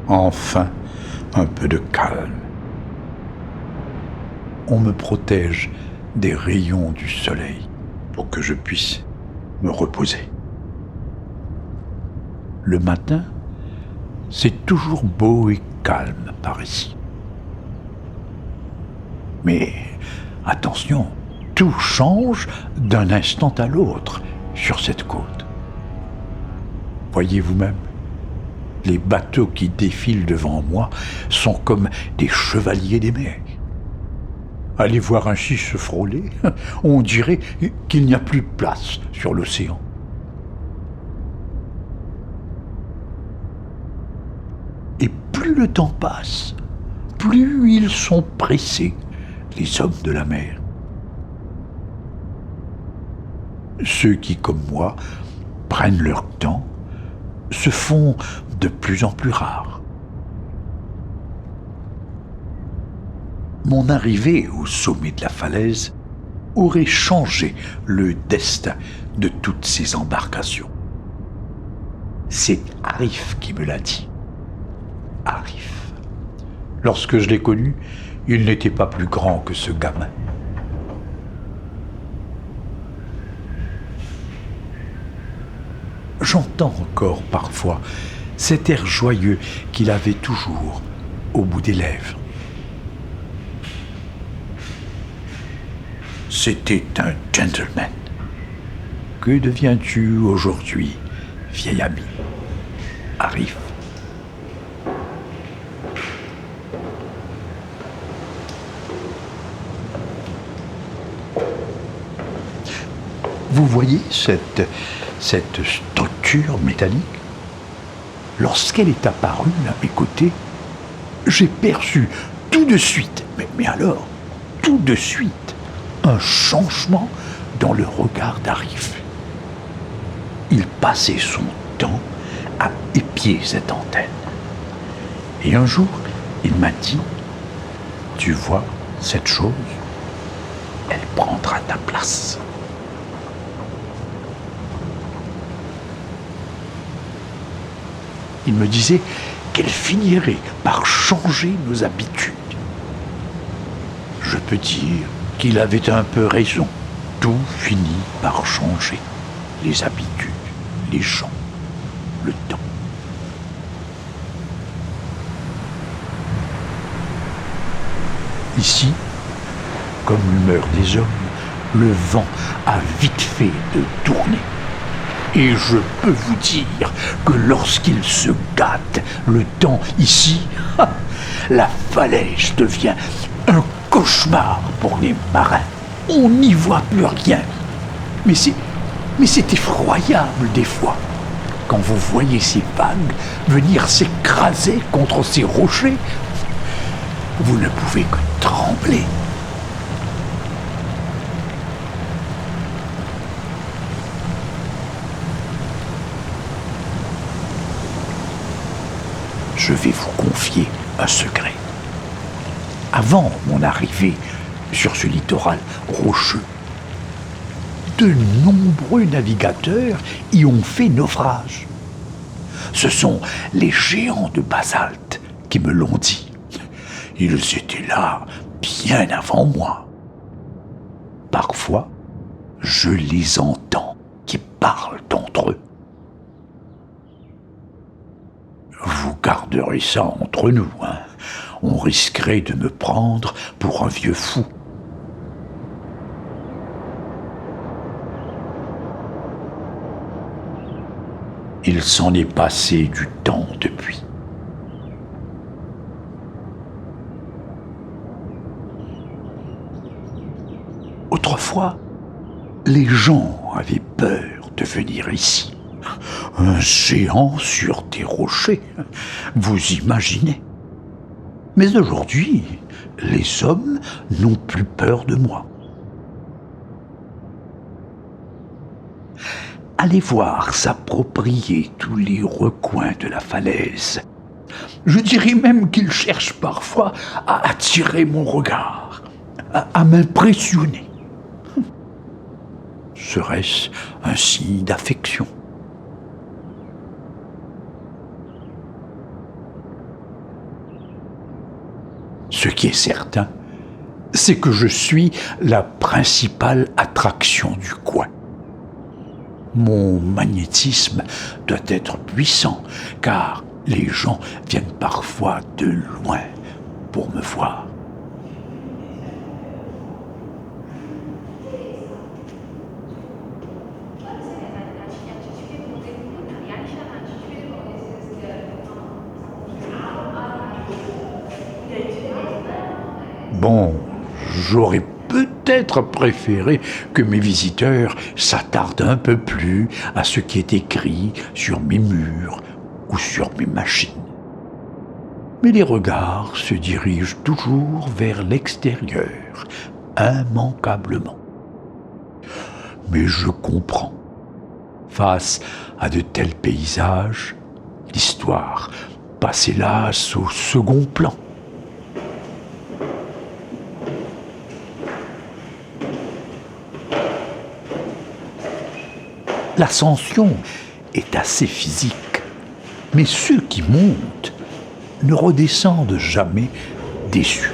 Enfin, un peu de calme. On me protège des rayons du soleil pour que je puisse me reposer. Le matin, c'est toujours beau et calme par ici. Mais attention, tout change d'un instant à l'autre sur cette côte. Voyez vous-même, les bateaux qui défilent devant moi sont comme des chevaliers des mers. Allez voir ainsi se frôler, on dirait qu'il n'y a plus de place sur l'océan. Et plus le temps passe, plus ils sont pressés, les hommes de la mer. Ceux qui, comme moi, prennent leur temps, se font de plus en plus rares. Mon arrivée au sommet de la falaise aurait changé le destin de toutes ces embarcations. C'est Arif qui me l'a dit. Arif. Lorsque je l'ai connu, il n'était pas plus grand que ce gamin. J'entends encore parfois cet air joyeux qu'il avait toujours au bout des lèvres. C'était un gentleman. Que deviens-tu aujourd'hui, vieil ami? Arif. Vous voyez cette structure métallique? Lorsqu'elle est apparue à mes côtés, j'ai perçu tout de suite, mais alors, tout de suite, un changement dans le regard d'Arif. Il passait son temps à épier cette antenne. Et un jour, il m'a dit, tu vois, cette chose, elle prendra ta place. Il me disait qu'elle finirait par changer nos habitudes. Je peux dire qu'il avait un peu raison. Tout finit par changer. Les habitudes, les gens, le temps. Ici, comme l'humeur des hommes, le vent a vite fait de tourner. Et je peux vous dire que lorsqu'il se gâte, le temps ici, la falaise devient un cauchemar pour les marins. On n'y voit plus rien. Mais c'est effroyable des fois. Quand vous voyez ces vagues venir s'écraser contre ces rochers, vous ne pouvez que trembler. Je vais vous confier un secret. Avant mon arrivée sur ce littoral rocheux, de nombreux navigateurs y ont fait naufrage. Ce sont les géants de basalte qui me l'ont dit. Ils étaient là bien avant moi. Parfois, je les entends qui parlent entre eux. Vous garderez ça entre nous, hein. On risquerait de me prendre pour un vieux fou. Il s'en est passé du temps depuis. Autrefois, les gens avaient peur de venir ici. Un géant sur des rochers, vous imaginez? Mais aujourd'hui, les hommes n'ont plus peur de moi. Allez voir s'approprier tous les recoins de la falaise. Je dirais même qu'ils cherchent parfois à attirer mon regard, à m'impressionner. Serait-ce un signe d'affection? Ce qui est certain, c'est que je suis la principale attraction du coin. Mon magnétisme doit être puissant, car les gens viennent parfois de loin pour me voir. Bon, j'aurais peut-être préféré que mes visiteurs s'attardent un peu plus à ce qui est écrit sur mes murs ou sur mes machines. Mais les regards se dirigent toujours vers l'extérieur, immanquablement. Mais je comprends. Face à de tels paysages, l'histoire passe hélas au second plan. L'ascension est assez physique, mais ceux qui montent ne redescendent jamais déçus.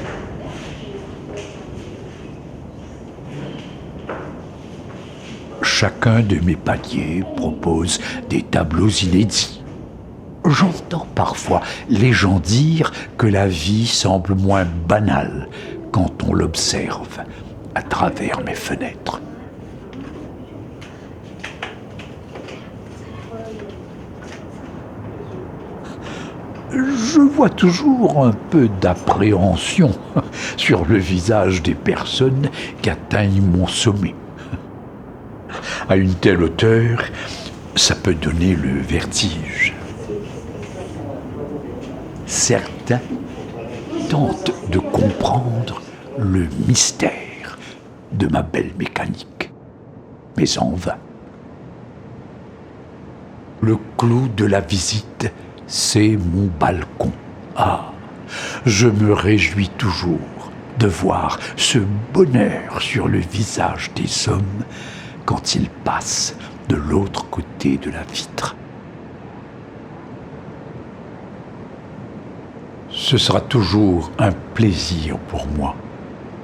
Chacun de mes paliers propose des tableaux inédits. J'entends parfois les gens dire que la vie semble moins banale quand on l'observe à travers mes fenêtres. Je vois toujours un peu d'appréhension sur le visage des personnes qui atteignent mon sommet. À une telle hauteur, ça peut donner le vertige. Certains tentent de comprendre le mystère de ma belle mécanique, mais en vain. Le clou de la visite, c'est mon balcon. Ah, je me réjouis toujours de voir ce bonheur sur le visage des hommes quand ils passent de l'autre côté de la vitre. Ce sera toujours un plaisir pour moi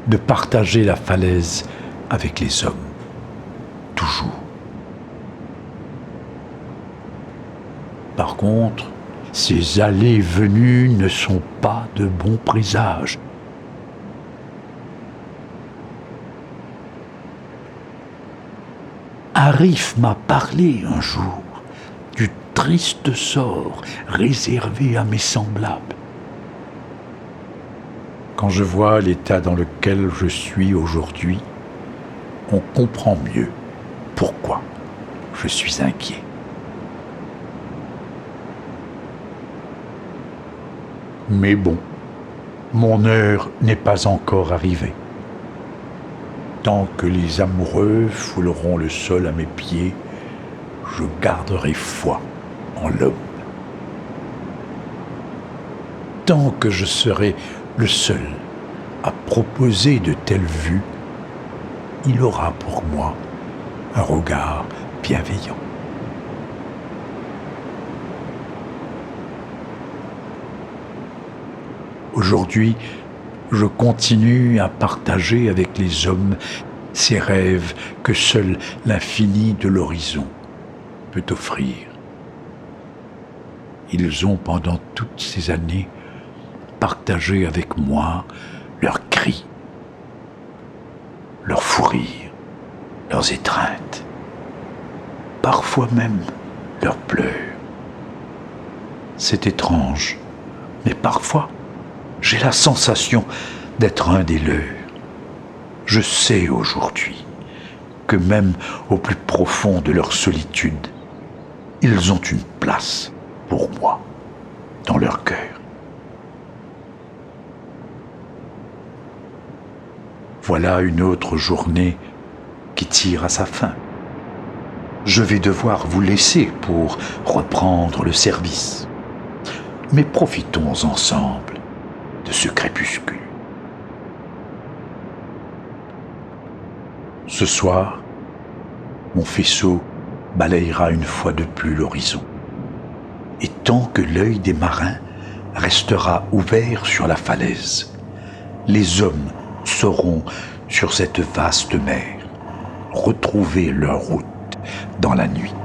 de partager la falaise avec les hommes. Toujours. Par contre, ces allées et venues ne sont pas de bons présages. Arif m'a parlé un jour du triste sort réservé à mes semblables. Quand je vois l'état dans lequel je suis aujourd'hui, on comprend mieux pourquoi je suis inquiet. Mais bon, mon heure n'est pas encore arrivée. Tant que les amoureux fouleront le sol à mes pieds, je garderai foi en l'homme. Tant que je serai le seul à proposer de telles vues, il aura pour moi un regard bienveillant. Aujourd'hui, je continue à partager avec les hommes ces rêves que seul l'infini de l'horizon peut offrir. Ils ont pendant toutes ces années partagé avec moi leurs cris, leurs fous rires, leurs étreintes, parfois même leurs pleurs. C'est étrange, mais parfois, j'ai la sensation d'être un des leurs. Je sais aujourd'hui que même au plus profond de leur solitude, ils ont une place pour moi dans leur cœur. Voilà une autre journée qui tire à sa fin. Je vais devoir vous laisser pour reprendre le service. Mais profitons ensemble de ce crépuscule. Ce soir, mon faisceau balayera une fois de plus l'horizon. Et tant que l'œil des marins restera ouvert sur la falaise, les hommes sauront, sur cette vaste mer, retrouver leur route dans la nuit.